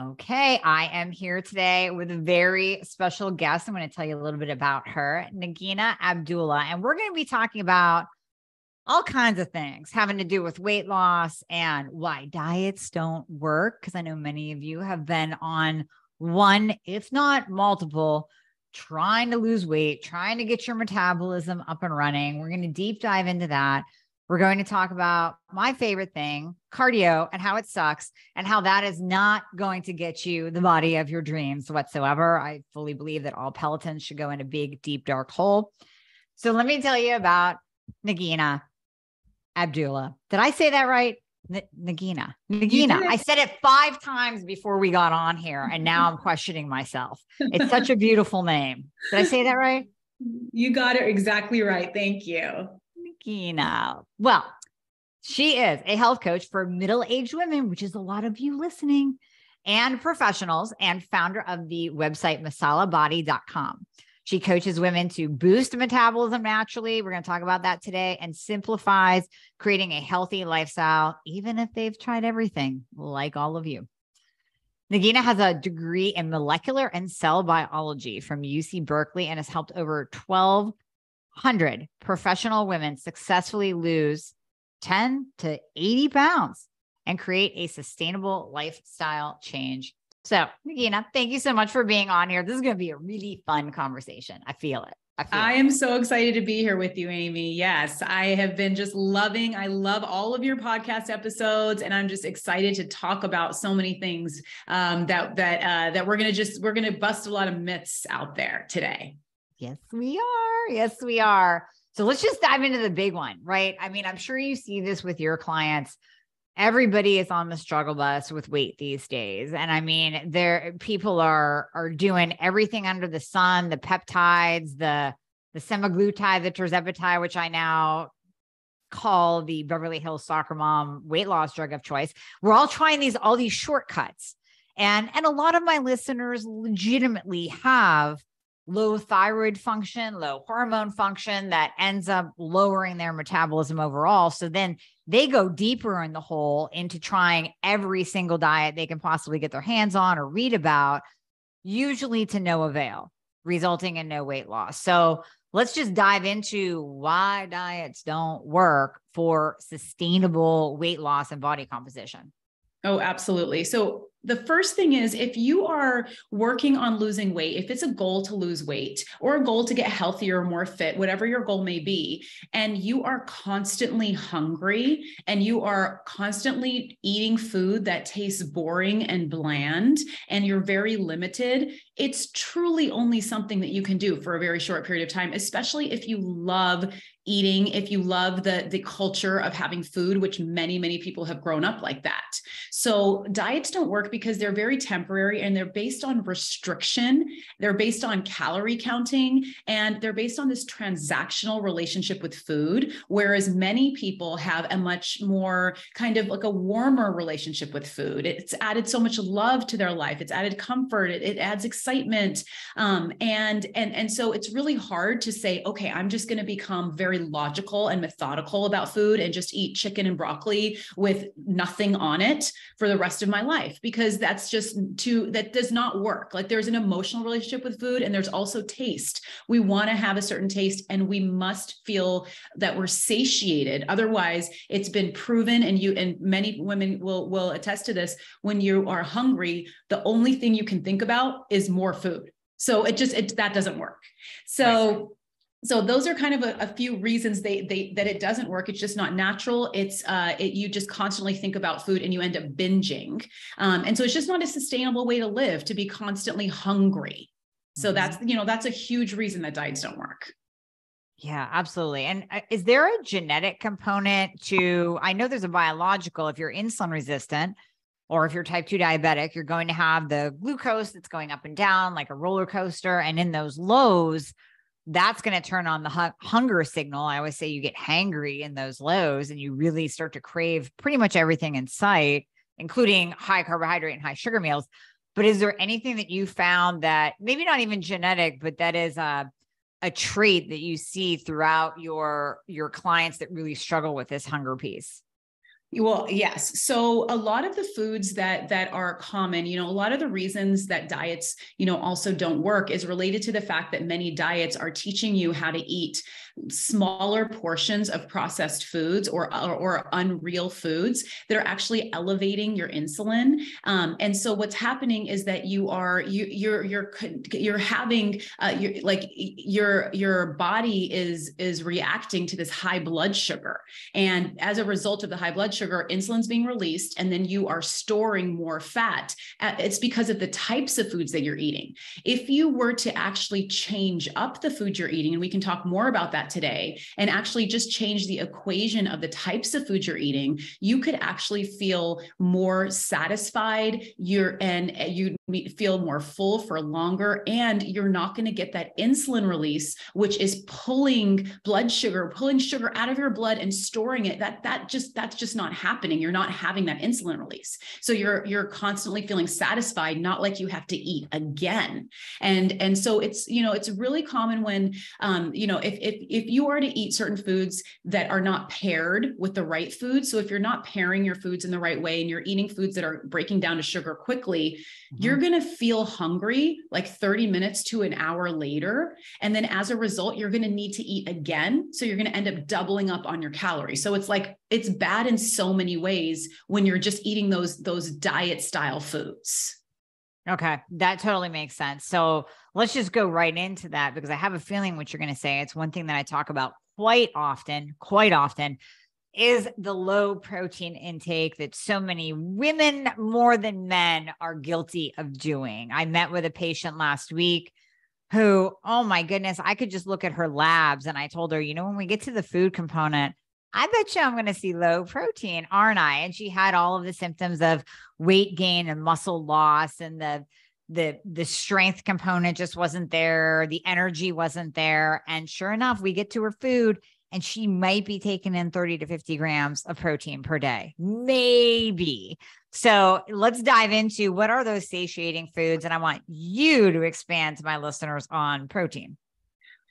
Okay, I am here today with a very special guest. I'm going to tell you a little bit about her, Nagina Abdullah, and we're going to be talking about all kinds of things having to do with weight loss and why diets don't work. Because I know many of you have been on one, if not multiple, trying to lose weight, trying to get your metabolism up and running. We're going to deep dive into that. We're going to talk about my favorite thing, cardio, and how it sucks and how that is not going to get you the body of your dreams whatsoever. I fully believe that all Pelotons should go in a big, deep, dark hole. So let me tell you about Nagina Abdullah. Did I say that right? Nagina. I said it 5 times before we got on here, and now I'm questioning myself. It's such a beautiful name. Did I say that right? You got it exactly right. Thank you. Nagina. Well, she is a health coach for middle-aged women, which is a lot of you listening, and professionals, and founder of the website masalabody.com. She coaches women to boost metabolism naturally. We're going to talk about that today, and simplifies creating a healthy lifestyle, even if they've tried everything, like all of you. Nagina has a degree in molecular and cell biology from UC Berkeley and has helped over 1,200 professional women successfully lose 10 to 80 pounds and create a sustainable lifestyle change. So, Nagina, thank you so much for being on here. This is going to be a really fun conversation. I feel it. I am so excited to be here with you, Amy. Yes, I have been just I love all of your podcast episodes, and I'm just excited to talk about so many things that we're going to bust a lot of myths out there today. Yes, we are. Yes, we are. So let's just dive into the big one, right? I mean, I'm sure you see this with your clients. Everybody is on the struggle bus with weight these days. And I mean, people are doing everything under the sun, the peptides, the semaglutide, the tirzepatide, which I now call the Beverly Hills Soccer Mom weight loss drug of choice. We're all trying all these shortcuts. And a lot of my listeners legitimately have low thyroid function, low hormone function that ends up lowering their metabolism overall. So then they go deeper in the hole into trying every single diet they can possibly get their hands on or read about, usually to no avail, resulting in no weight loss. So let's just dive into why diets don't work for sustainable weight loss and body composition. Oh, absolutely. So the first thing is, if you are working on losing weight, if it's a goal to lose weight or a goal to get healthier, more fit, whatever your goal may be, and you are constantly hungry and you are constantly eating food that tastes boring and bland, and you're very limited, it's truly only something that you can do for a very short period of time, especially if you love eating, if you love the culture of having food, which many people have grown up like that. So diets don't work because they're very temporary, and they're based on restriction. They're based on calorie counting, and they're based on this transactional relationship with food. Whereas many people have a much more kind of like a warmer relationship with food. It's added so much love to their life. It's added comfort. It adds excitement. And so it's really hard to say, okay, I'm just going to become very logical and methodical about food and just eat chicken and broccoli with nothing on it for the rest of my life, because that does not work. Like, there's an emotional relationship with food, and there's also taste. We want to have a certain taste, and we must feel that we're satiated. Otherwise, it's been proven, and many women will attest to this, when you are hungry, the only thing you can think about is more food. So that doesn't work. So those are kind of a few reasons that it doesn't work. It's just not natural. You just constantly think about food and you end up binging. And so it's just not a sustainable way to live, to be constantly hungry. So that's a huge reason that diets don't work. Yeah, absolutely. And is there a genetic component I know there's a biological, if you're insulin resistant, or if you're type 2 diabetic, you're going to have the glucose that's going up and down like a roller coaster. And in those lows, that's going to turn on the hunger signal. I always say you get hangry in those lows, and you really start to crave pretty much everything in sight, including high carbohydrate and high sugar meals. But is there anything that you found that maybe not even genetic, but that is a trait that you see throughout your clients that really struggle with this hunger piece? Well, yes. So a lot of the foods that are common, a lot of the reasons that diets, also don't work is related to the fact that many diets are teaching you how to eat smaller portions of processed foods or unreal foods that are actually elevating your insulin. And so what's happening is that you're having your body is reacting to this high blood sugar, and as a result of the high blood sugar, insulin's being released, and then you are storing more fat. It's because of the types of foods that you're eating. If you were to actually change up the food you're eating, and we can talk more about that today, and actually just change the equation of the types of food you're eating, you could actually feel more satisfied. You feel more full for longer, and you're not going to get that insulin release, which is pulling sugar out of your blood and storing it. That's just not happening. You're not having that insulin release. So you're constantly feeling satisfied, not like you have to eat again. And so it's really common when, if you are to eat certain foods that are not paired with the right food. So if you're not pairing your foods in the right way and you're eating foods that are breaking down to sugar quickly, you're going to feel hungry like 30 minutes to an hour later. And then as a result, you're going to need to eat again. So you're going to end up doubling up on your calories. So it's bad in so many ways when you're just eating those diet style foods. Okay. That totally makes sense. So let's just go right into that, because I have a feeling what you're going to say. It's one thing that I talk about quite often, is the low protein intake that so many women more than men are guilty of doing. I met with a patient last week who, oh my goodness, I could just look at her labs, and I told her, when we get to the food component, I bet you I'm going to see low protein, aren't I? And she had all of the symptoms of weight gain and muscle loss, and the strength component just wasn't there. The energy wasn't there. And sure enough, we get to her food, and she might be taking in 30 to 50 grams of protein per day, maybe. So let's dive into what are those satiating foods. And I want you to expand to my listeners on protein.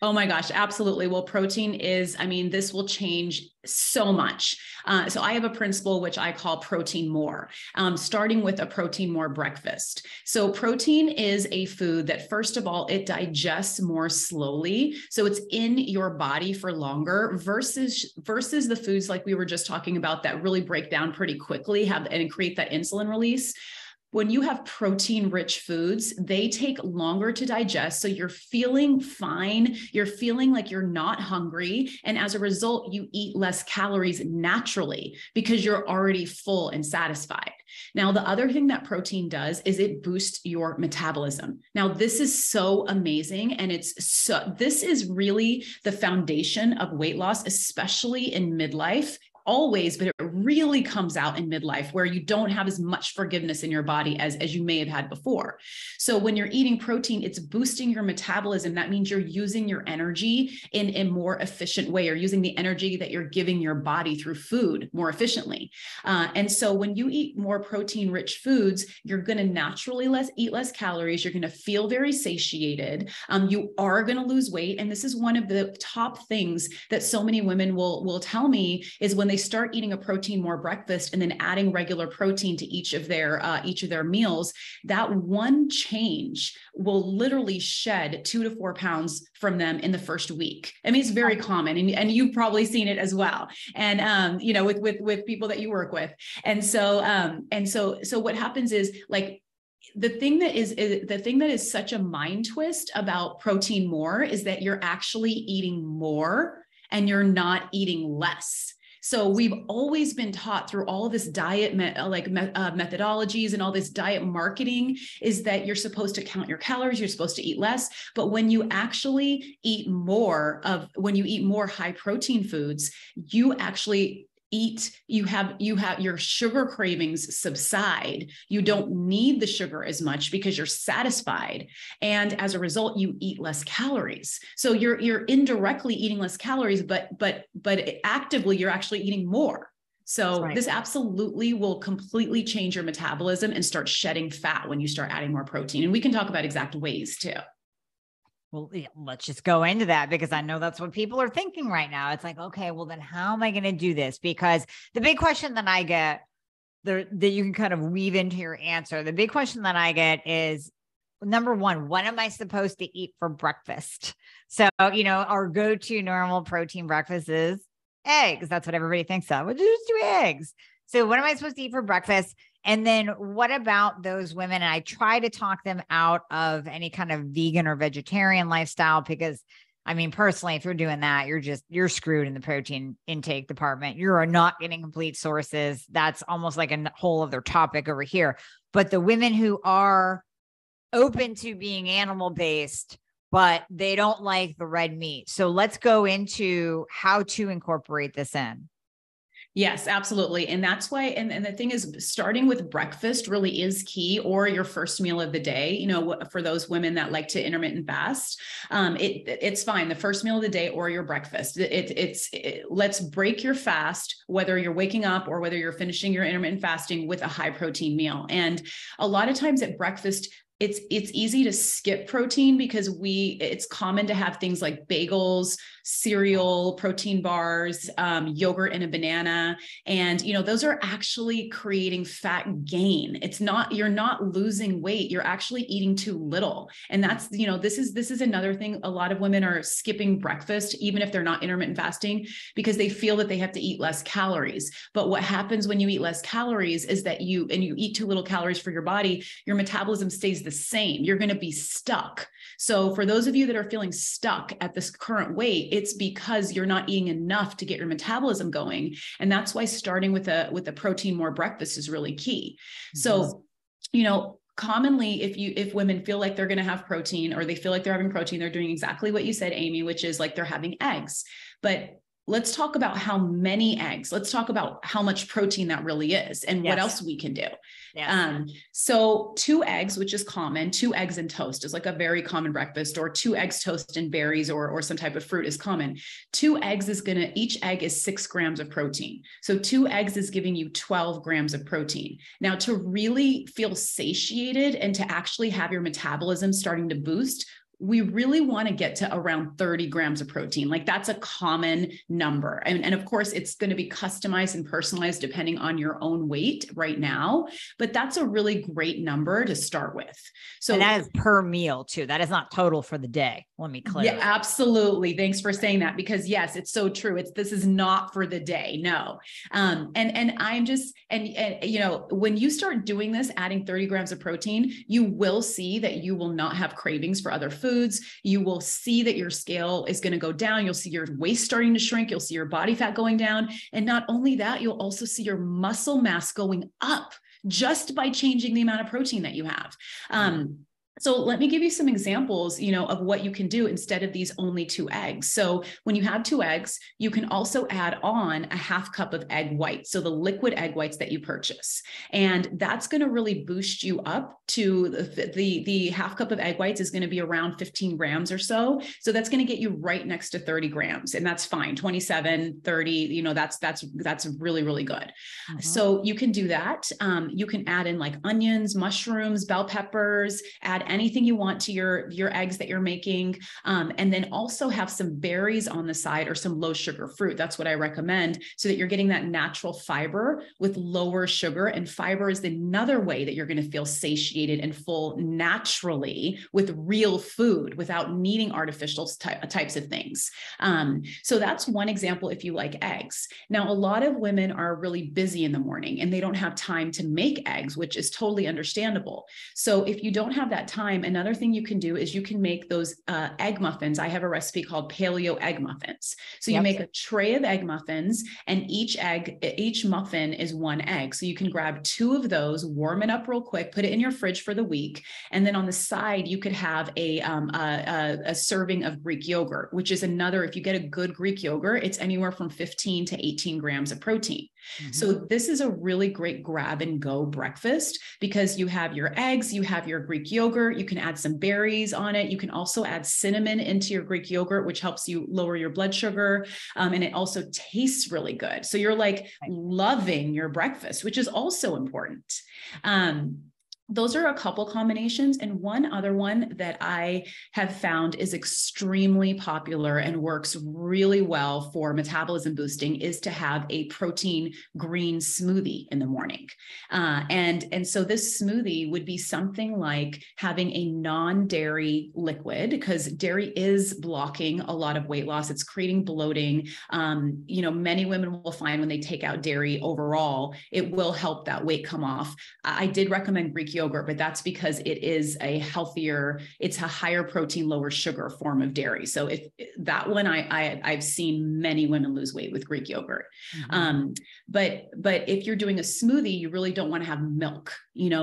Oh my gosh, absolutely. Well, protein is, this will change so much. So I have a principle which I call protein more, starting with a protein more breakfast. So protein is a food that, first of all, it digests more slowly. So it's in your body for longer versus the foods like we were just talking about that really break down pretty quickly and create that insulin release. When you have protein-rich foods, they take longer to digest. So you're feeling fine. You're feeling like you're not hungry. And as a result, you eat less calories naturally because you're already full and satisfied. Now, the other thing that protein does is it boosts your metabolism. Now, this is so amazing. And this is really the foundation of weight loss, especially in midlife. Always, but it really comes out in midlife where you don't have as much forgiveness in your body as you may have had before. So when you're eating protein, it's boosting your metabolism. That means you're using your energy in a more efficient way, or using the energy that you're giving your body through food more efficiently. And so when you eat more protein-rich foods, you're going to naturally eat less calories. You're going to feel very satiated. You are going to lose weight. And this is one of the top things that so many women will tell me is when they start eating a protein more breakfast and then adding regular protein to each of their meals, that one change will literally shed 2 to 4 pounds from them in the first week. I mean, it's very common, and you've probably seen it as well. And with people that you work with. And so what happens is, like, the thing that is such a mind twist about protein more is that you're actually eating more and you're not eating less. So we've always been taught through all of this diet methodologies and all this diet marketing is that you're supposed to count your calories, you're supposed to eat less. But when you actually eat more high protein foods, you actually you have your sugar cravings subside. You don't need the sugar as much because you're satisfied. And as a result, you eat less calories. So you're indirectly eating less calories, but actively you're actually eating more. So right. This absolutely will completely change your metabolism and start shedding fat when you start adding more protein. And we can talk about exact ways too. Well, yeah, let's just go into that because I know that's what people are thinking right now. It's like, okay, well then how am I going to do this? Because the big question that I get there that you can kind of weave into your answer, the big question that I get is, number one, what am I supposed to eat for breakfast? So, our go-to normal protein breakfast is eggs. That's what everybody thinks of. We'll just do eggs. So what am I supposed to eat for breakfast? And then what about those women? And I try to talk them out of any kind of vegan or vegetarian lifestyle, because I mean, personally, if you're doing that, you're screwed in the protein intake department. You are not getting complete sources. That's almost like a whole other topic over here. But the women who are open to being animal-based, but they don't like the red meat. So let's go into how to incorporate this in. Yes, absolutely. And that's why, and the thing is, starting with breakfast really is key, or your first meal of the day. For those women that like to intermittent fast, it's fine. The first meal of the day or your breakfast. Let's break your fast, whether you're waking up or whether you're finishing your intermittent fasting with a high protein meal. And a lot of times at breakfast, it's easy to skip protein because it's common to have things like bagels, cereal, protein bars, yogurt and a banana. And, those are actually creating fat gain. You're not losing weight. You're actually eating too little. And that's, this is another thing. A lot of women are skipping breakfast, even if they're not intermittent fasting, because they feel that they have to eat less calories. But what happens when you eat less calories is that you eat too little calories for your body, your metabolism stays the same. You're going to be stuck. So for those of you that are feeling stuck at this current weight, it's because you're not eating enough to get your metabolism going. And that's why starting with a protein more breakfast is really key. So, commonly, if women feel like they're going to have protein, or they feel like they're having protein, they're doing exactly what you said, Amy, which is like they're having eggs. But let's talk about how many eggs. Let's talk about how much protein that really is and what else we can do. Yes. So 2 eggs, which is common, 2 eggs and toast is like a very common breakfast, or 2 eggs, toast and berries, or some type of fruit is common. 2 eggs each egg is 6 grams of protein. So 2 eggs is giving you 12 grams of protein. Now, to really feel satiated and to actually have your metabolism starting to boost, we really want to get to around 30 grams of protein. Like that's a common number. And of course, it's going to be customized and personalized depending on your own weight right now, but that's a really great number to start with. So and that is per meal too. That is not total for the day. Let me clarify. Yeah, absolutely. Thanks for saying that, because yes, it's so true. This is not for the day. No. And I'm just, when you start doing this, adding 30 grams of protein, you will see that you will not have cravings for other foods. You will see that your scale is going to go down. You'll see your waist starting to shrink. You'll see your body fat going down. And not only that, you'll also see your muscle mass going up just by changing the amount of protein that you have. So let me give you some examples, of what you can do instead of these only 2 eggs. So when you have 2 eggs, you can also add on a half cup of egg white. So the liquid egg whites that you purchase, and that's going to really boost you up to the half cup of egg whites is going to be around 15 grams or so. So that's going to get you right next to 30 grams, and that's fine. 27, 30, that's really, really good. Mm-hmm. So you can do that. You can add in like onions, mushrooms, bell peppers, add anything you want to your eggs that you're making. And then also have some berries on the side or some low sugar fruit. That's what I recommend, so that you're getting that natural fiber with lower sugar. And fiber is another way that you're going to feel satiated and full naturally with real food without needing artificial types of things. So that's one example if you like eggs. Now, a lot of women are really busy in the morning and they don't have time to make eggs, which is totally understandable. So if you don't have that time, another thing you can do is you can make those egg muffins. I have a recipe called paleo egg muffins. So you make a tray of egg muffins, and each muffin is 1 egg. So you can grab 2 of those, warm it up real quick, put it in your fridge for the week. And then on the side, you could have a serving of Greek yogurt, which is another, if you get a good Greek yogurt, it's anywhere from 15 to 18 grams of protein. Mm-hmm. So this is a really great grab and go breakfast, because you have your eggs, you have your Greek yogurt, you can add some berries on it. You can also add cinnamon into your Greek yogurt, which helps you lower your blood sugar. And it also tastes really good. So you're like loving your breakfast, which is also important. those are a couple combinations. And one other one that I have found is extremely popular and works really well for metabolism boosting is to have a protein green smoothie in the morning. And so this smoothie would be something like having a non-dairy liquid, because dairy is blocking a lot of weight loss. It's creating bloating. Many women will find when they take out dairy overall, it will help that weight come off. I did recommend Greek yogurt, but that's because it is it's a higher protein, lower sugar form of dairy. So if that one, I've seen many women lose weight with Greek yogurt. Mm-hmm. But if you're doing a smoothie, you really don't want to have milk,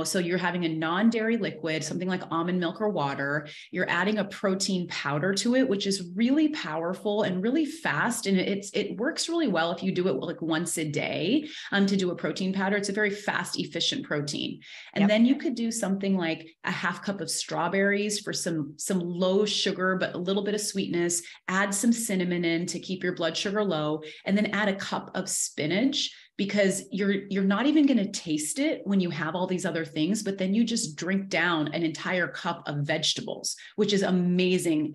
so you're having a non-dairy liquid, something like almond milk or water. You're adding a protein powder to it, which is really powerful and really fast. And it works really well if you do it like once a day, to do a protein powder. It's a very fast, efficient protein. And then you could do something like a half cup of strawberries for some low sugar, but a little bit of sweetness, add some cinnamon in to keep your blood sugar low, and then add a cup of spinach, because you're not even going to taste it when you have all these other things, but then you just drink down an entire cup of vegetables, which is amazing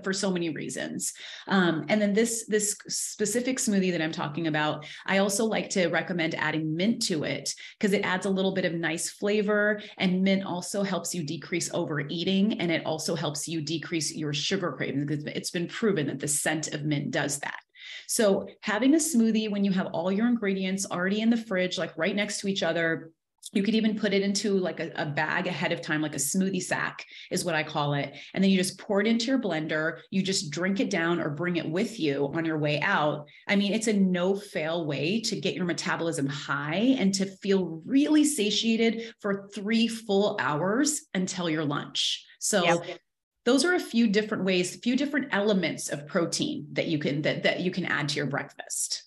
for so many reasons. And then this specific smoothie that I'm talking about, I also like to recommend adding mint to it, because it adds a little bit of nice flavor, and mint also helps you decrease overeating, and it also helps you decrease your sugar cravings, because it's been proven that the scent of mint does that. So having a smoothie when you have all your ingredients already in the fridge, like right next to each other, you could even put it into like a bag ahead of time, like a smoothie sack is what I call it. And then you just pour it into your blender. You just drink it down or bring it with you on your way out. I mean, it's a no-fail way to get your metabolism high and to feel really satiated for 3 full hours until your lunch. So those are a few different ways, a few different elements of protein that you can add to your breakfast.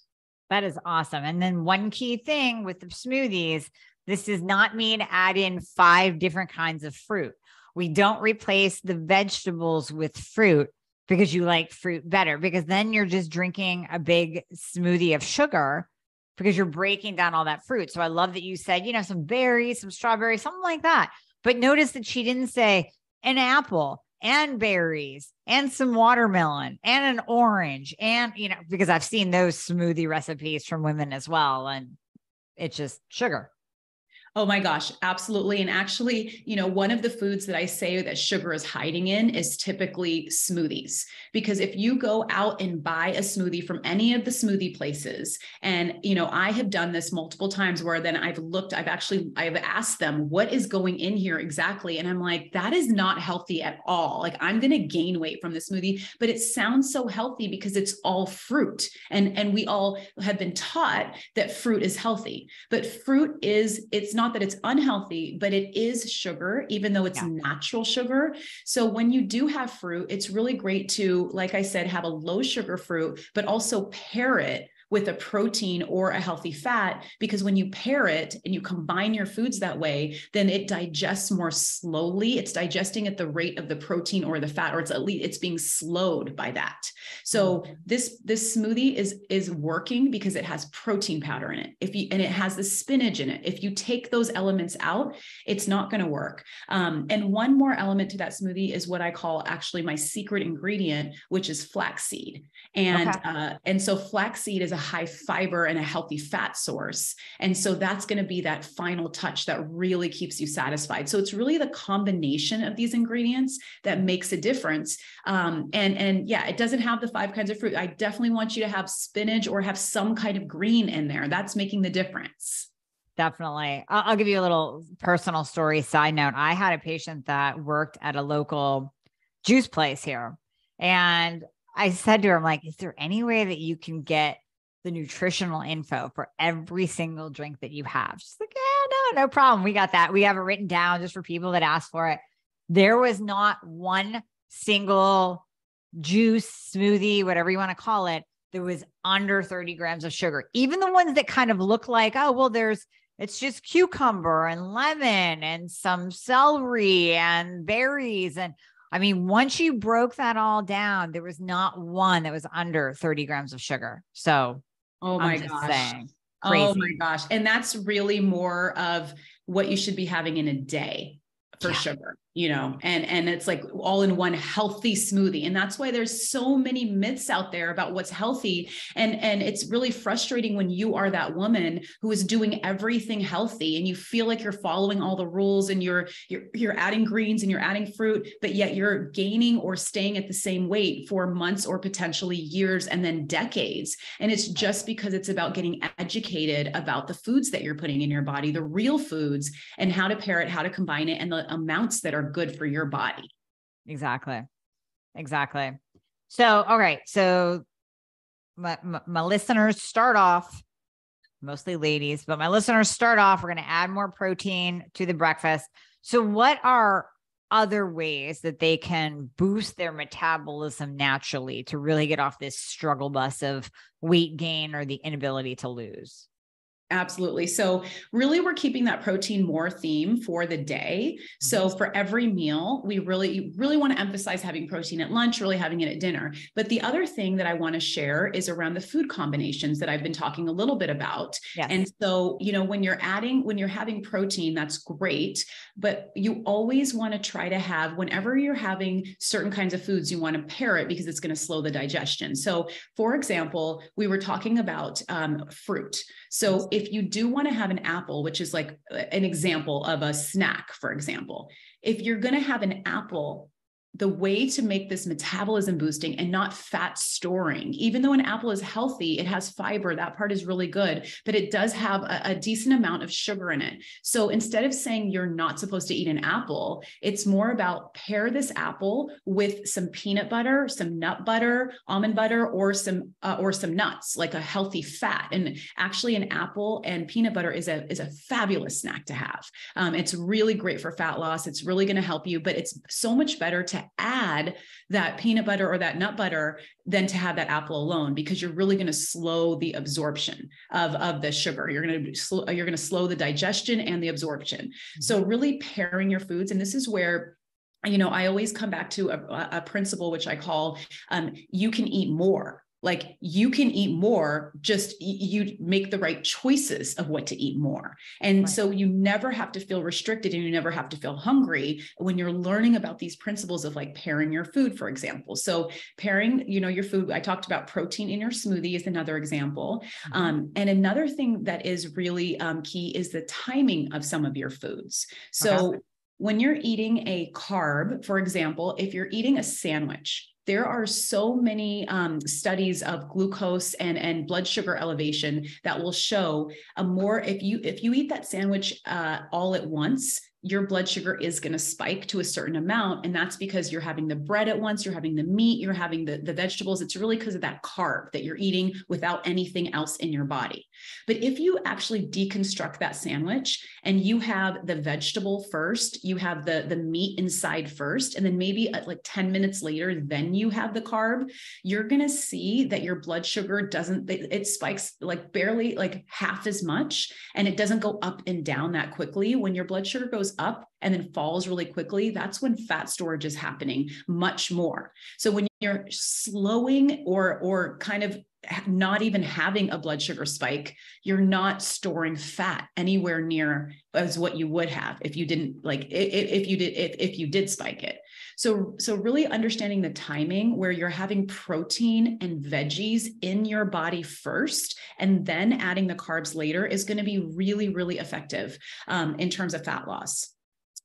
That is awesome. And then one key thing with the smoothies, this does not mean add in 5 different kinds of fruit. We don't replace the vegetables with fruit because you like fruit better, because then you're just drinking a big smoothie of sugar because you're breaking down all that fruit. So I love that you said, some berries, some strawberries, something like that. But notice that she didn't say an apple and berries and some watermelon and an orange, and, because I've seen those smoothie recipes from women as well. And it's just sugar. Oh my gosh, absolutely. And actually, one of the foods that I say that sugar is hiding in is typically smoothies. Because if you go out and buy a smoothie from any of the smoothie places, and, I have done this multiple times where then I've asked them what is going in here exactly. And I'm like, that is not healthy at all. Like, I'm going to gain weight from the smoothie, but it sounds so healthy because it's all fruit. And we all have been taught that fruit is healthy, but it's not that it's unhealthy, but it is sugar, even though it's natural sugar. So when you do have fruit, it's really great to, like I said, have a low sugar fruit, but also pair it with a protein or a healthy fat, because when you pair it and you combine your foods that way, then it digests more slowly. It's digesting at the rate of the protein or the fat, or it's being slowed by that. So this smoothie is working because it has protein powder in it. And it has the spinach in it. If you take those elements out, it's not going to work. And one more element to that smoothie is what I call actually my secret ingredient, which is flaxseed. And so flaxseed is a high fiber and a healthy fat source. And so that's going to be that final touch that really keeps you satisfied. So it's really the combination of these ingredients that makes a difference. It doesn't have the 5 kinds of fruit. I definitely want you to have spinach or have some kind of green in there. That's making the difference. Definitely. I'll give you a little personal story side note. I had a patient that worked at a local juice place here. And I said to her, I'm like, is there any way that you can get the nutritional info for every single drink that you have? She's like, yeah, no problem. We got that. We have it written down just for people that ask for it. There was not one single juice, smoothie, whatever you want to call it, that was under 30 grams of sugar. Even the ones that kind of look like, oh, well, it's just cucumber and lemon and some celery and berries. And I mean, once you broke that all down, there was not one that was under 30 grams of sugar. So, oh my gosh. Oh my gosh. And that's really more of what you should be having in a day for sugar, and it's like all in one healthy smoothie. And that's why there's so many myths out there about what's healthy. And it's really frustrating when you are that woman who is doing everything healthy and you feel like you're following all the rules and you're adding greens and you're adding fruit, but yet you're gaining or staying at the same weight for months or potentially years and then decades. And it's just because it's about getting educated about the foods that you're putting in your body, the real foods, and how to pair it, how to combine it, and the amounts that are good for your body. Exactly. So, all right. So my listeners start off, mostly ladies, but my listeners start off, we're going to add more protein to the breakfast. So what are other ways that they can boost their metabolism naturally to really get off this struggle bus of weight gain or the inability to lose? Absolutely. So really, we're keeping that protein more theme for the day. So for every meal, we really want to emphasize having protein at lunch, really having it at dinner. But the other thing that I want to share is around the food combinations that I've been talking a little bit about. Yes. And so, when you're having protein, that's great, but you always want to try to have, whenever you're having certain kinds of foods, you want to pair it because it's going to slow the digestion. So for example, we were talking about fruit. So if you do want to have an apple, which is like an example of a snack, for example, if you're going to have an apple, the way to make this metabolism boosting and not fat storing, even though an apple is healthy, it has fiber, that part is really good, but it does have a decent amount of sugar in it. So instead of saying you're not supposed to eat an apple, it's more about pair this apple with some peanut butter, some nut butter, almond butter, or some nuts, like a healthy fat. And actually an apple and peanut butter is a fabulous snack to have. It's really great for fat loss. It's really going to help you, but it's so much better to add that peanut butter or that nut butter than to have that apple alone, because you're really going to slow the absorption of the sugar. You're going to slow the digestion and the absorption. So really pairing your foods. And this is where, I always come back to a principle, which I call, you can eat more. Like you can eat more, just you make the right choices of what to eat more. And right. So you never have to feel restricted and you never have to feel hungry when you're learning about these principles of like pairing your food, for example. So pairing, your food, I talked about protein in your smoothie is another example. And another thing that is really key is the timing of some of your foods. So when you're eating a carb, for example, if you're eating a sandwich, there are so many studies of glucose and blood sugar elevation that will show if you eat that sandwich all at once, your blood sugar is going to spike to a certain amount. And that's because you're having the bread at once, you're having the meat, you're having the vegetables. It's really because of that carb that you're eating without anything else in your body. But if you actually deconstruct that sandwich and you have the vegetable first, you have the meat inside first, and then maybe like 10 minutes later, then you have the carb, you're going to see that your blood sugar it spikes like barely like half as much. And it doesn't go up and down that quickly. When your blood sugar goes up and then falls really quickly, that's when fat storage is happening much more. So when you're slowing or kind of not even having a blood sugar spike, you're not storing fat anywhere near as what you would have if you didn't if you did spike it. So really understanding the timing where you're having protein and veggies in your body first, and then adding the carbs later is going to be really, really effective in terms of fat loss.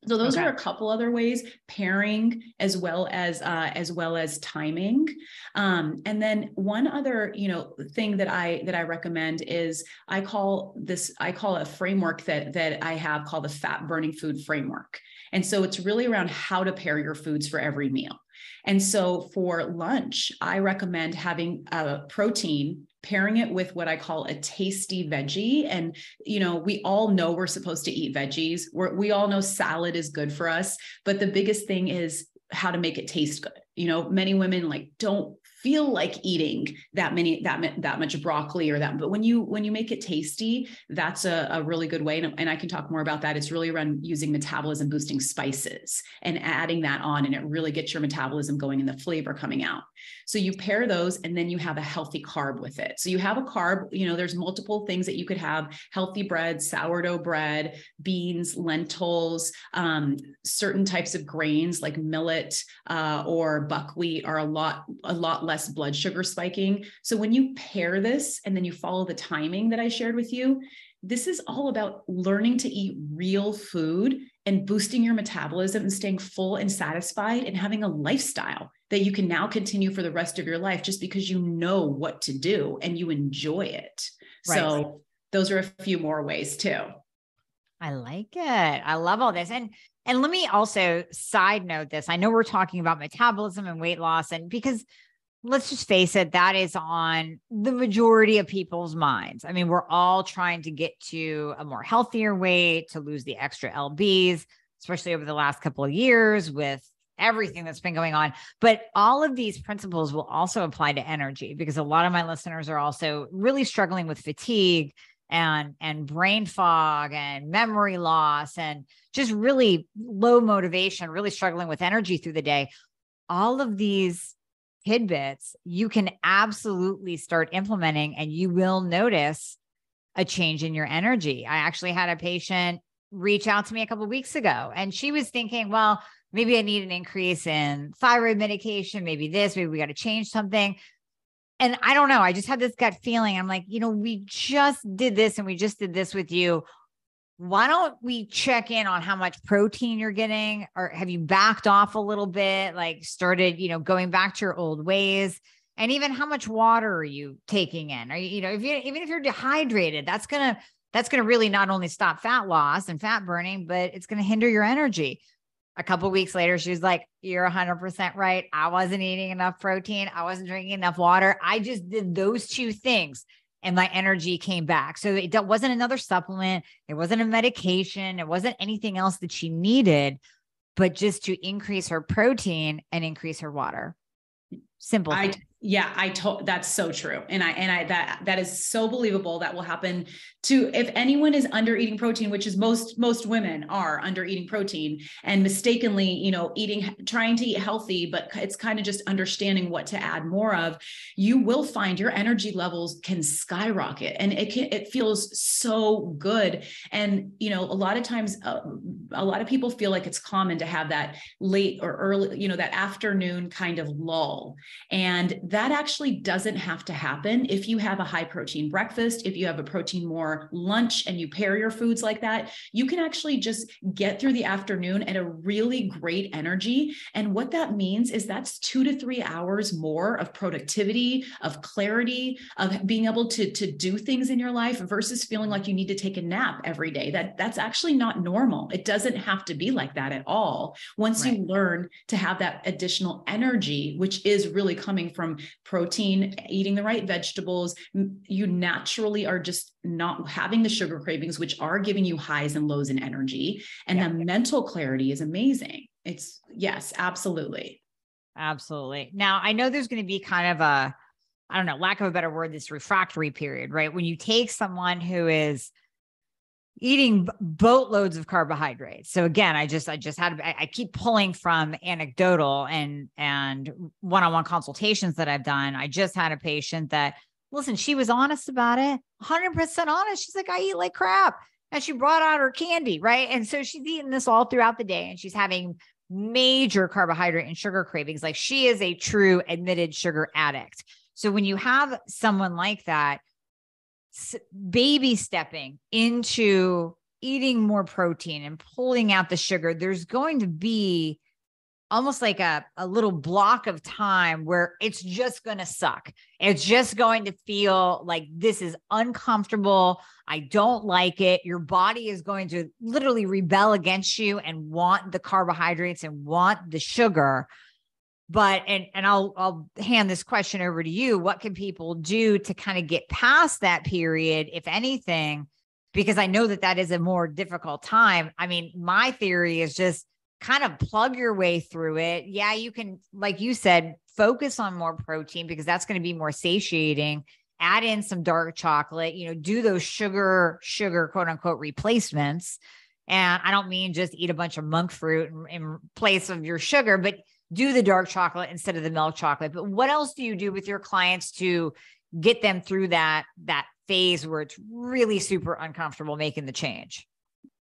So those are a couple other ways: pairing as well as timing. And then one other, thing that I recommend is I call a framework that I have called the fat burning food framework. And so it's really around how to pair your foods for every meal. And so for lunch, I recommend having protein, pairing it with what I call a tasty veggie. And, we all know we're supposed to eat veggies. We all know salad is good for us, but the biggest thing is how to make it taste good. Many women don't feel like eating that much broccoli or that, but when you make it tasty, that's a really good way. And I can talk more about that. It's really around using metabolism boosting spices and adding that on, and it really gets your metabolism going and the flavor coming out. So you pair those, and then you have a healthy carb with it. So you have a carb, there's multiple things that you could have: healthy bread, sourdough bread, beans, lentils, certain types of grains like millet or buckwheat are a lot less blood sugar spiking. So when you pair this and then you follow the timing that I shared with you, this is all about learning to eat real food and boosting your metabolism and staying full and satisfied and having a lifestyle that you can now continue for the rest of your life just because you know what to do and you enjoy it. Right. So those are a few more ways too. I like it. I love all this. And let me also side note this. I know we're talking about metabolism and weight loss, and because let's just face it, that is on the majority of people's minds. I mean, we're all trying to get to a more healthier weight, to lose the extra lbs, especially over the last couple of years with everything that's been going on. But all of these principles will also apply to energy, because a lot of my listeners are also really struggling with fatigue and brain fog and memory loss and just really low motivation, really struggling with energy through the day. All of these tidbits you can absolutely start implementing, and you will notice a change in your energy. I actually had a patient reach out to me a couple of weeks ago, and she was thinking, well, maybe I need an increase in thyroid medication, maybe maybe we got to change something. And I don't know. I just had this gut feeling. I'm like, we just did this and we just did this with you. Why don't we check in on how much protein you're getting? Or have you backed off a little bit, like started, going back to your old ways? And even how much water are you taking in? Are you, even if you're dehydrated, that's going to really not only stop fat loss and fat burning, but it's going to hinder your energy. A couple of weeks later, she was like, you're 100% right. I wasn't eating enough protein. I wasn't drinking enough water. I just did those two things and my energy came back. So it wasn't another supplement. It wasn't a medication. It wasn't anything else that she needed, but just to increase her protein and increase her water. Simple. That's so true. And that is so believable. That will happen to, if anyone is under eating protein, which is most women are under eating protein and mistakenly, trying to eat healthy, but it's kind of just understanding what to add more of. You will find your energy levels can skyrocket, and it feels so good. And, a lot of times, a lot of people feel like it's common to have that late or early, that afternoon kind of lull. And that actually doesn't have to happen if you have a high protein breakfast, if you have a protein more lunch and you pair your foods like that. You can actually just get through the afternoon at a really great energy. And what that means is that's 2 to 3 hours more of productivity, of clarity, of being able to do things in your life versus feeling like you need to take a nap every day. That's actually not normal. It doesn't have to be like that at all. Once you learn to have that additional energy, which is really coming from protein, eating the right vegetables, you naturally are just not having the sugar cravings, which are giving you highs and lows in energy. And the mental clarity is amazing. Yes, absolutely. Absolutely. Now, I know there's going to be kind of I don't know, lack of a better word, this refractory period, right? When you take someone who is eating boatloads of carbohydrates. So again, I keep pulling from anecdotal and one-on-one consultations that I've done. I just had a patient that, listen, she was honest about it, 100% honest. She's like, I eat like crap. And she brought out her candy, right? And so she's eating this all throughout the day, and she's having major carbohydrate and sugar cravings. Like, she is a true admitted sugar addict. So when you have someone like that, baby stepping into eating more protein and pulling out the sugar, there's going to be almost like a little block of time where it's just going to suck. It's just going to feel like this is uncomfortable. I don't like it. Your body is going to literally rebel against you and want the carbohydrates and want the sugar. But, and I'll hand this question over to you. What can people do to kind of get past that period, if anything? Because I know that is a more difficult time. I mean, my theory is just kind of plug your way through it. Yeah, you can, like you said, focus on more protein because that's going to be more satiating. Add in some dark chocolate, do those sugar, quote unquote, replacements. And I don't mean just eat a bunch of monk fruit in place of your sugar, but do the dark chocolate instead of the milk chocolate. But what else do you do with your clients to get them through that phase where it's really super uncomfortable making the change?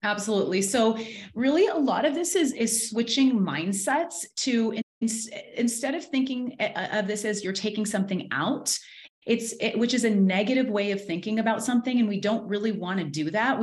Absolutely. So really a lot of this is switching mindsets to instead of thinking of this as you're taking something out, which is a negative way of thinking about something. And we don't really want to do that.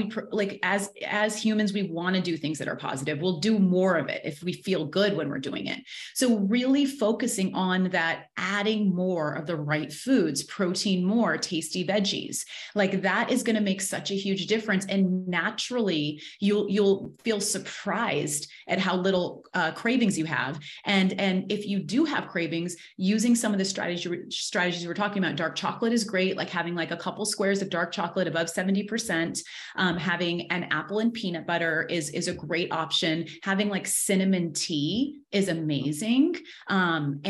As humans, we want to do things that are positive. We'll do more of it if we feel good when we're doing it. So really focusing on that, adding more of the right foods, protein, more tasty veggies, like that is going to make such a huge difference. And naturally you'll feel surprised at how little cravings you have. And if you do have cravings, using some of the strategies we're talking about, dark chocolate is great, like having like a couple squares of dark chocolate above 70%. Having an apple and peanut butter is a great option. Having like cinnamon tea is amazing. And,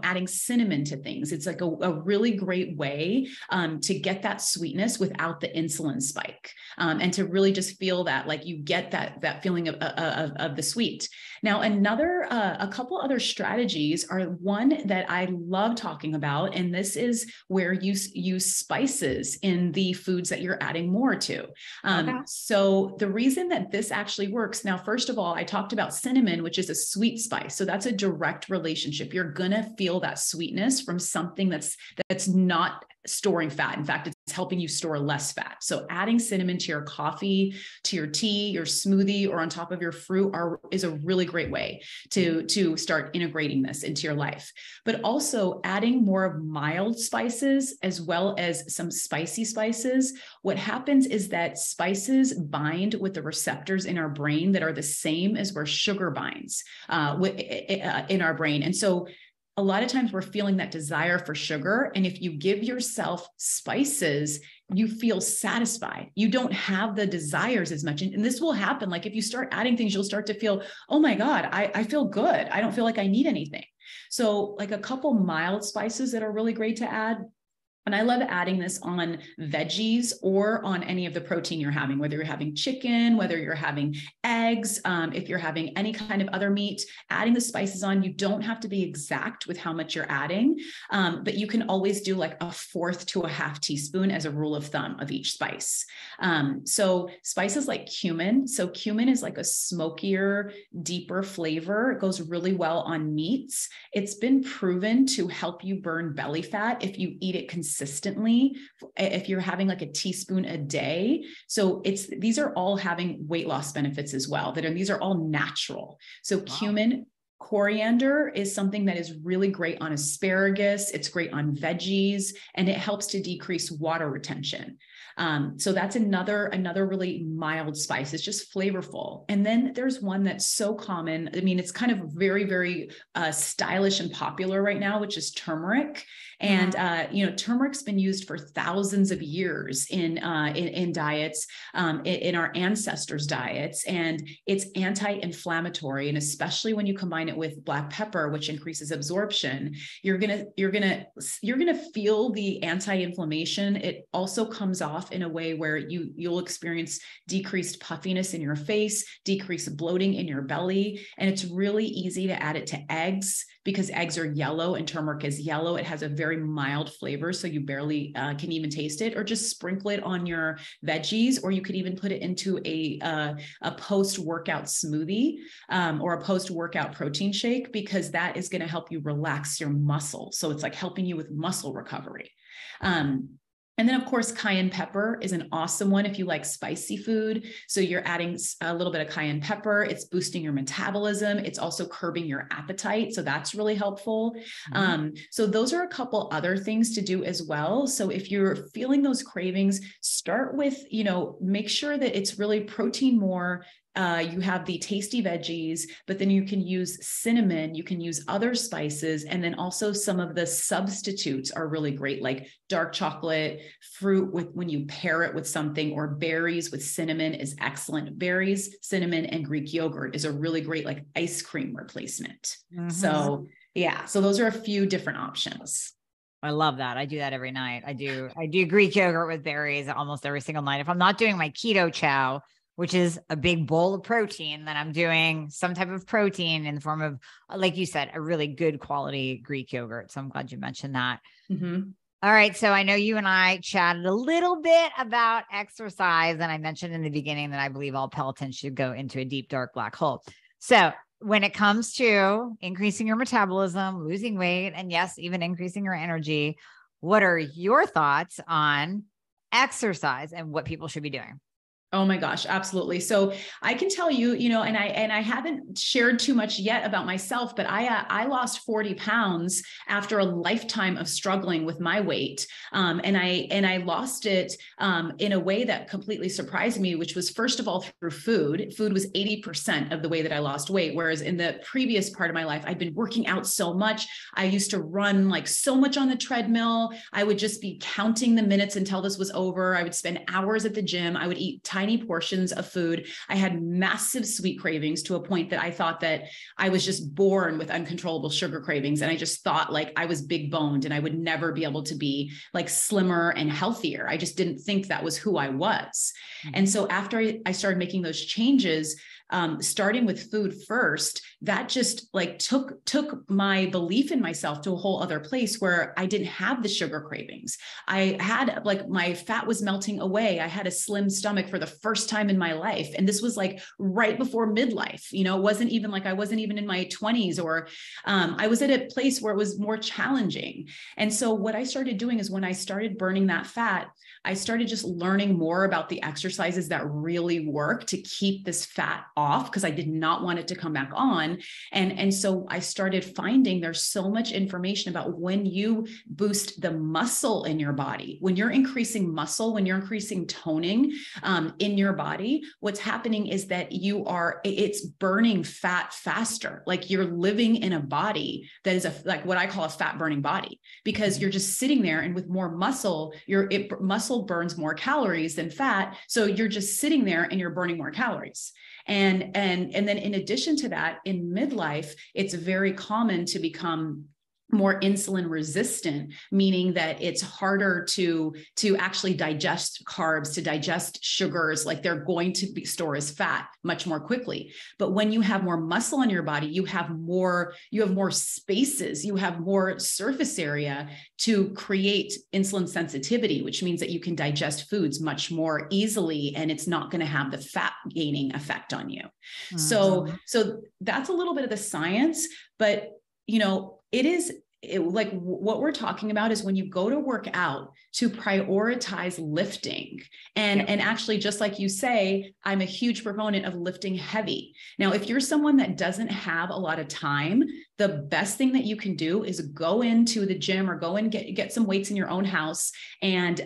adding cinnamon to things, it's like a really great way to get that sweetness without the insulin spike. And to really just feel that, like you get that feeling of the sweet. Now, a couple other strategies are one that I love talking about, and this is where you use spices in the foods that you're adding more to. Okay. So the reason that this actually works, now, first of all, I talked about cinnamon, which is a sweet spice. So that's a direct relationship. You're going to feel that sweetness from something that's not storing fat. In fact, it's helping you store less fat. So adding cinnamon to your coffee, to your tea, your smoothie, or on top of your fruit is a really great way to start integrating this into your life. But also adding more of mild spices as well as some spicy spices. What happens is that spices bind with the receptors in our brain that are the same as where sugar binds in our brain. And so a lot of times we're feeling that desire for sugar. And if you give yourself spices, you feel satisfied. You don't have the desires as much. And this will happen. Like if you start adding things, you'll start to feel, oh my God, I feel good. I don't feel like I need anything. So like a couple mild spices that are really great to add. And I love adding this on veggies or on any of the protein you're having, whether you're having chicken, whether you're having eggs, if you're having any kind of other meat, adding the spices on. You don't have to be exact with how much you're adding, but you can always do like 1/4 to 1/2 teaspoon as a rule of thumb of each spice. So spices like cumin. So cumin is like a smokier, deeper flavor. It goes really well on meats. It's been proven to help you burn belly fat if you eat it consistently, if you're having like a teaspoon a day. So these are all having weight loss benefits as well. These are all natural. So cumin, coriander is something that is really great on asparagus. It's great on veggies, and it helps to decrease water retention. So that's another really mild spice. It's just flavorful. And then there's one that's so common. I mean, it's kind of very, very stylish and popular right now, which is turmeric. And, turmeric's been used for thousands of years in diets, in our ancestors' diets, and it's anti-inflammatory. And especially when you combine it with black pepper, which increases absorption, you're going to feel the anti-inflammation. It also comes off in a way where you'll experience decreased puffiness in your face, decreased bloating in your belly. And it's really easy to add it to eggs because eggs are yellow and turmeric is yellow. It has a very mild flavor, so you barely can even taste it, or just sprinkle it on your veggies, or you could even put it into a post-workout smoothie or a post-workout protein shake, because that is going to help you relax your muscle. So it's like helping you with muscle recovery. And then, of course, cayenne pepper is an awesome one if you like spicy food. So you're adding a little bit of cayenne pepper. It's boosting your metabolism. It's also curbing your appetite. So that's really helpful. So those are a couple other things to do as well. So if you're feeling those cravings, start with, make sure that it's really protein more, You have the tasty veggies, but then you can use cinnamon, you can use other spices. And then also some of the substitutes are really great, like dark chocolate, fruit with, when you pair it with something, or berries with cinnamon is excellent. Berries, cinnamon, and Greek yogurt is a really great like ice cream replacement. So yeah, so those are a few different options. I love that. I do that every night. I do Greek yogurt with berries almost every single night. If I'm not doing my keto chow, which is a big bowl of protein, then I'm doing some type of protein in the form of, like you said, a really good quality Greek yogurt. So I'm glad you mentioned that. All right. So I know you and I chatted a little bit about exercise, and I mentioned in the beginning that I believe all Pelotons should go into a deep, dark black hole. So when it comes to increasing your metabolism, losing weight, and yes, even increasing your energy, what are your thoughts on exercise and what people should be doing? Oh my gosh, absolutely. So I can tell you, and I haven't shared too much yet about myself, but I lost 40 pounds after a lifetime of struggling with my weight. And I lost it in a way that completely surprised me, which was, first of all, through food. Food was 80% of the way that I lost weight. Whereas in the previous part of my life, I'd been working out so much. I used to run like so much on the treadmill. I would just be counting the minutes until this was over. I would spend hours at the gym. I would eat tiny portions of food. I had massive sweet cravings to a point that I thought that I was just born with uncontrollable sugar cravings. And I just thought like I was big boned and I would never be able to be like slimmer and healthier. I just didn't think that was who I was. And so after I started making those changes, starting with food first, that just like took my belief in myself to a whole other place where I didn't have the sugar cravings. I had like my fat was melting away. I had a slim stomach for the first time in my life. And this was like right before midlife, it wasn't even like I wasn't even in my 20s, or I was at a place where it was more challenging. And so what I started doing is when I started burning that fat, I started just learning more about the exercises that really work to keep this fat off, because I did not want it to come back on. And so I started finding there's so much information about when you boost the muscle in your body, when you're increasing muscle, when you're increasing toning in your body, what's happening is that it's burning fat faster. Like you're living in a body that is like what I call a fat burning body, because you're just sitting there, and with more muscle, muscle burns more calories than fat. So you're just sitting there and you're burning more calories. And then in addition to that, in midlife, it's very common to become more insulin resistant, meaning that it's harder to actually digest carbs, to digest sugars, like they're going to be stored as fat much more quickly. But when you have more muscle in your body, you have more spaces, you have more surface area to create insulin sensitivity, which means that you can digest foods much more easily, and it's not going to have the fat gaining effect on you. So that's a little bit of the science, but like what we're talking about is when you go to work out, to prioritize lifting. And actually, just like you say, I'm a huge proponent of lifting heavy. Now, if you're someone that doesn't have a lot of time, the best thing that you can do is go into the gym or go and get some weights in your own house and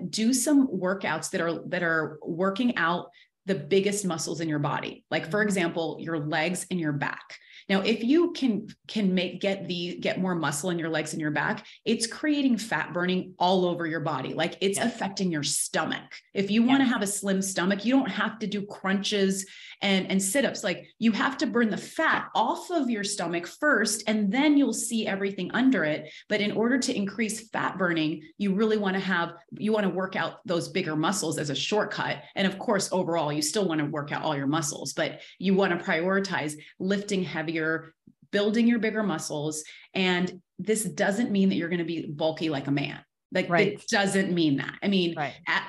do some workouts that are working out the biggest muscles in your body. Like, for example, your legs and your back. Now, if you can get more muscle in your legs and your back, it's creating fat burning all over your body. Like it's affecting your stomach. If you want to have a slim stomach, you don't have to do crunches and sit-ups. Like you have to burn the fat off of your stomach first, and then you'll see everything under it. But in order to increase fat burning, you really want to work out those bigger muscles as a shortcut. And of course, overall, you still want to work out all your muscles, but you want to prioritize lifting heavier, building your bigger muscles. And this doesn't mean that you're going to be bulky like a man. Like it doesn't mean that. I mean,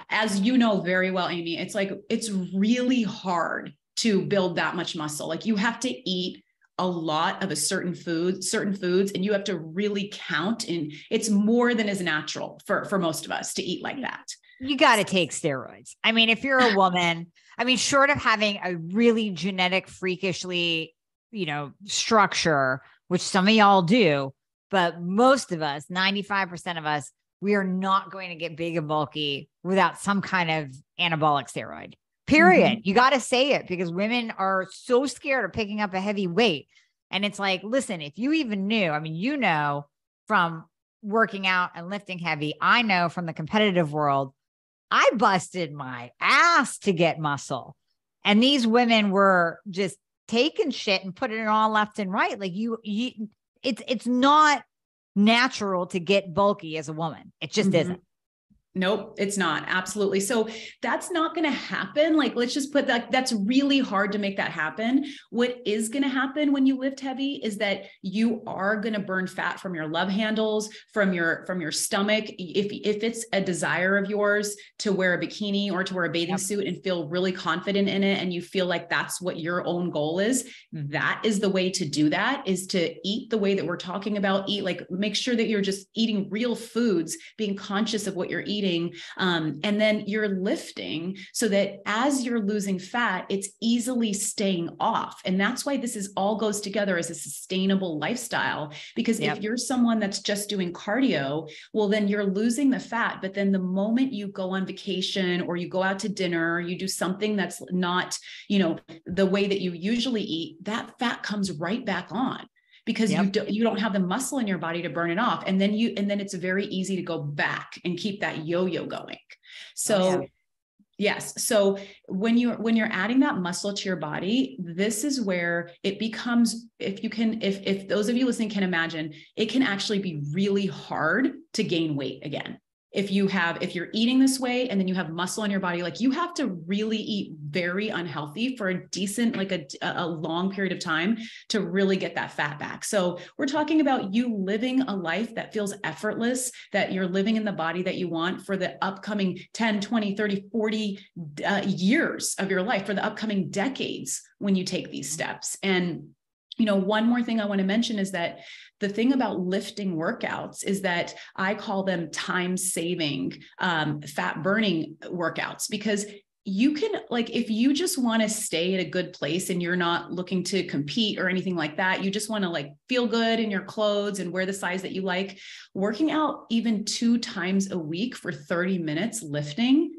as you know very well, Amy, it's really hard to build that much muscle. Like you have to eat a lot of certain foods, and you have to really count. And it's more than is natural for most of us to eat like that. You got to take steroids. I mean, if you're a woman, I mean, short of having a really genetic freakishly, structure, which some of y'all do, but most of us, 95% of us, we are not going to get big and bulky without some kind of anabolic steroid. period. You got to say it, because women are so scared of picking up a heavy weight. And it's like, listen, if you even knew, I mean, you know, from working out and lifting heavy, I know from the competitive world, I busted my ass to get muscle. And these women were just taking shit and putting it on left and right. Like it's not natural to get bulky as a woman. It just isn't. Nope, it's not. Absolutely. So that's not going to happen. Like, let's just put that, that's really hard to make that happen. What is going to happen when you lift heavy is that you are going to burn fat from your love handles, from your stomach. If it's a desire of yours to wear a bikini or to wear a bathing suit and feel really confident in it, and you feel like that's what your own goal is, that is the way to do that, is to eat the way that we're talking about. Eat, like, make sure that you're just eating real foods, being conscious of what you're eating. And then you're lifting so that as you're losing fat, it's easily staying off. And that's why this is all goes together as a sustainable lifestyle. Because if you're someone that's just doing cardio, well, then you're losing the fat. But then the moment you go on vacation or you go out to dinner, or you do something that's not, you know, the way that you usually eat, that fat comes right back on. Because you don't have the muscle in your body to burn it off. And then it's very easy to go back and keep that yo-yo going. So yes. So when you're adding that muscle to your body, this is where it becomes, if those of you listening can imagine, it can actually be really hard to gain weight again. If you're eating this way and then you have muscle in your body, like, you have to really eat very unhealthy for a decent, like a long period of time to really get that fat back. So we're talking about you living a life that feels effortless, that you're living in the body that you want for the upcoming 10, 20, 30, 40 years of your life, for the upcoming decades when you take these steps. And you know, one more thing I want to mention is that the thing about lifting workouts is that I call them time-saving, fat burning workouts, because you can, like, if you just want to stay at a good place and you're not looking to compete or anything like that, you just want to, like, feel good in your clothes and wear the size that you like, working out even 2 times a week for 30 minutes lifting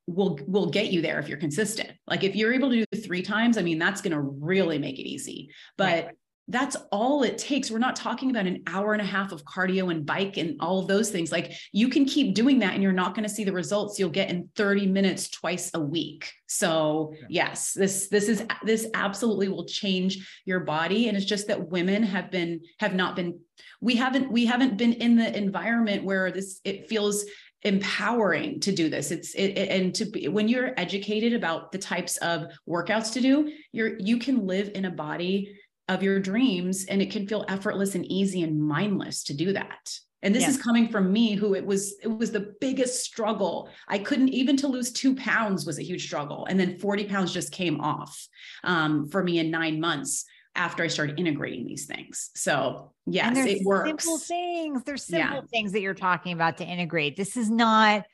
will get you there if you're consistent. Like, if you're able to do 3 times, I mean, that's going to really make it easy. But that's all it takes. We're not talking about an hour and a half of cardio and bike and all of those things. Like, you can keep doing that and you're not going to see the results you'll get in 30 minutes twice a week. So yes, this absolutely will change your body. And it's just that women we haven't been in the environment where it feels empowering to do this. When you're educated about the types of workouts to do, you can live in a body of your dreams, and it can feel effortless and easy and mindless to do that. And this is coming from me, who it was the biggest struggle. I couldn't, even to lose 2 pounds was a huge struggle. And then 40 pounds just came off for me in 9 months after I started integrating these things. So yes, it works. Simple things. There's simple things that you're talking about to integrate. This is not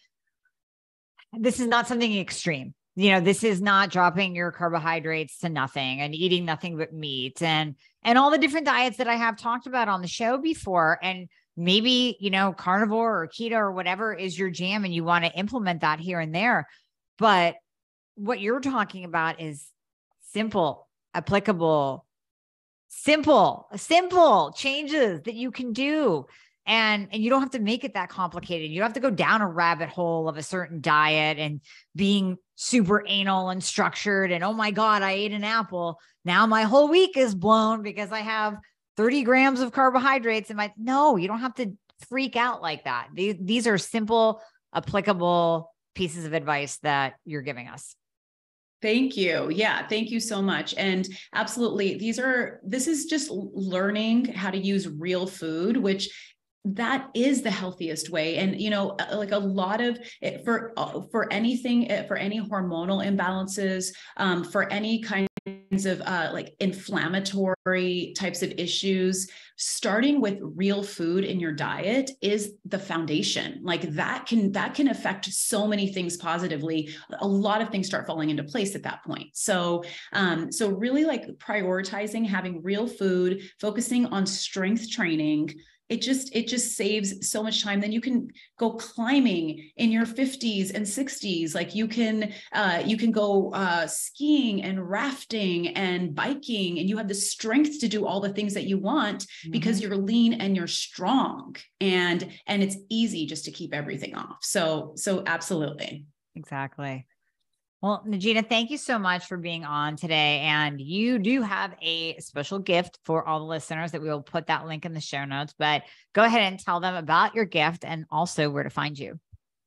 something extreme. You know, this is not dropping your carbohydrates to nothing and eating nothing but meat and all the different diets that I have talked about on the show before. And maybe, you know, carnivore or keto or whatever is your jam and you want to implement that here and there. But what you're talking about is simple, applicable, simple changes that you can do. And you don't have to make it that complicated. You don't have to go down a rabbit hole of a certain diet and being super anal and structured. And, oh my God, I ate an apple. Now my whole week is blown because I have 30 grams of carbohydrates in my, no, you don't have to freak out like that. These are simple, applicable pieces of advice that you're giving us. Thank you. Yeah. Thank you so much. And absolutely. This is just learning how to use real food, which that is the healthiest way. And, you know, like a lot of it for anything, for any hormonal imbalances, for any kinds of like inflammatory types of issues, starting with real food in your diet is the foundation. Like that can affect so many things positively. A lot of things start falling into place at that point. So really, like, prioritizing having real food, focusing on strength training, it just saves so much time. Then you can go climbing in your 50s and 60s. Like you can go skiing and rafting and biking, and you have the strength to do all the things that you want because you're lean and you're strong, and it's easy just to keep everything off. So absolutely. Exactly. Well, Nagina, thank you so much for being on today. And you do have a special gift for all the listeners that we will put that link in the show notes, but go ahead and tell them about your gift and also where to find you.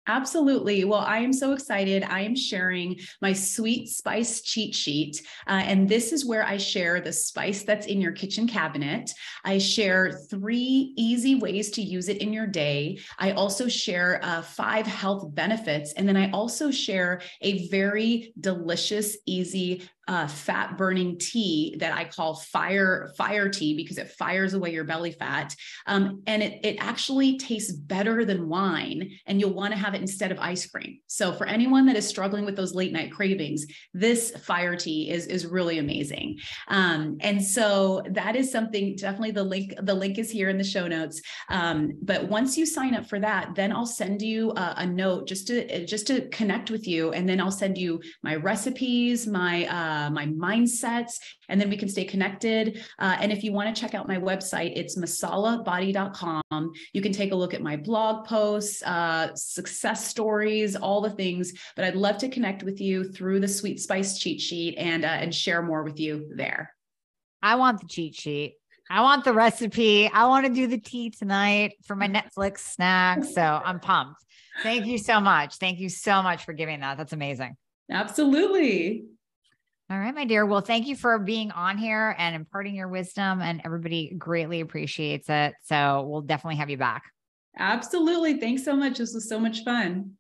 Absolutely. Well, I am so excited. I am sharing my sweet spice cheat sheet. And this is where I share the spice that's in your kitchen cabinet. I share 3 easy ways to use it in your day. I also share 5 health benefits. And then I also share a very delicious, easy fat burning tea that I call fire tea, because it fires away your belly fat. And it actually tastes better than wine, and you'll want to have it instead of ice cream. So for anyone that is struggling with those late night cravings, this fire tea is really amazing. And so that is something, definitely the link is here in the show notes. But once you sign up for that, then I'll send you a note just to connect with you. And then I'll send you my recipes, my mindsets, and then we can stay connected. And if you want to check out my website, it's masalabody.com. You can take a look at my blog posts, success stories, all the things, but I'd love to connect with you through the Sweet Spice cheat sheet and share more with you there. I want the cheat sheet. I want the recipe. I want to do the tea tonight for my Netflix snack. So I'm pumped. Thank you so much. Thank you so much for giving that. That's amazing. Absolutely. All right, my dear. Well, thank you for being on here and imparting your wisdom, and everybody greatly appreciates it. So we'll definitely have you back. Absolutely. Thanks so much. This was so much fun.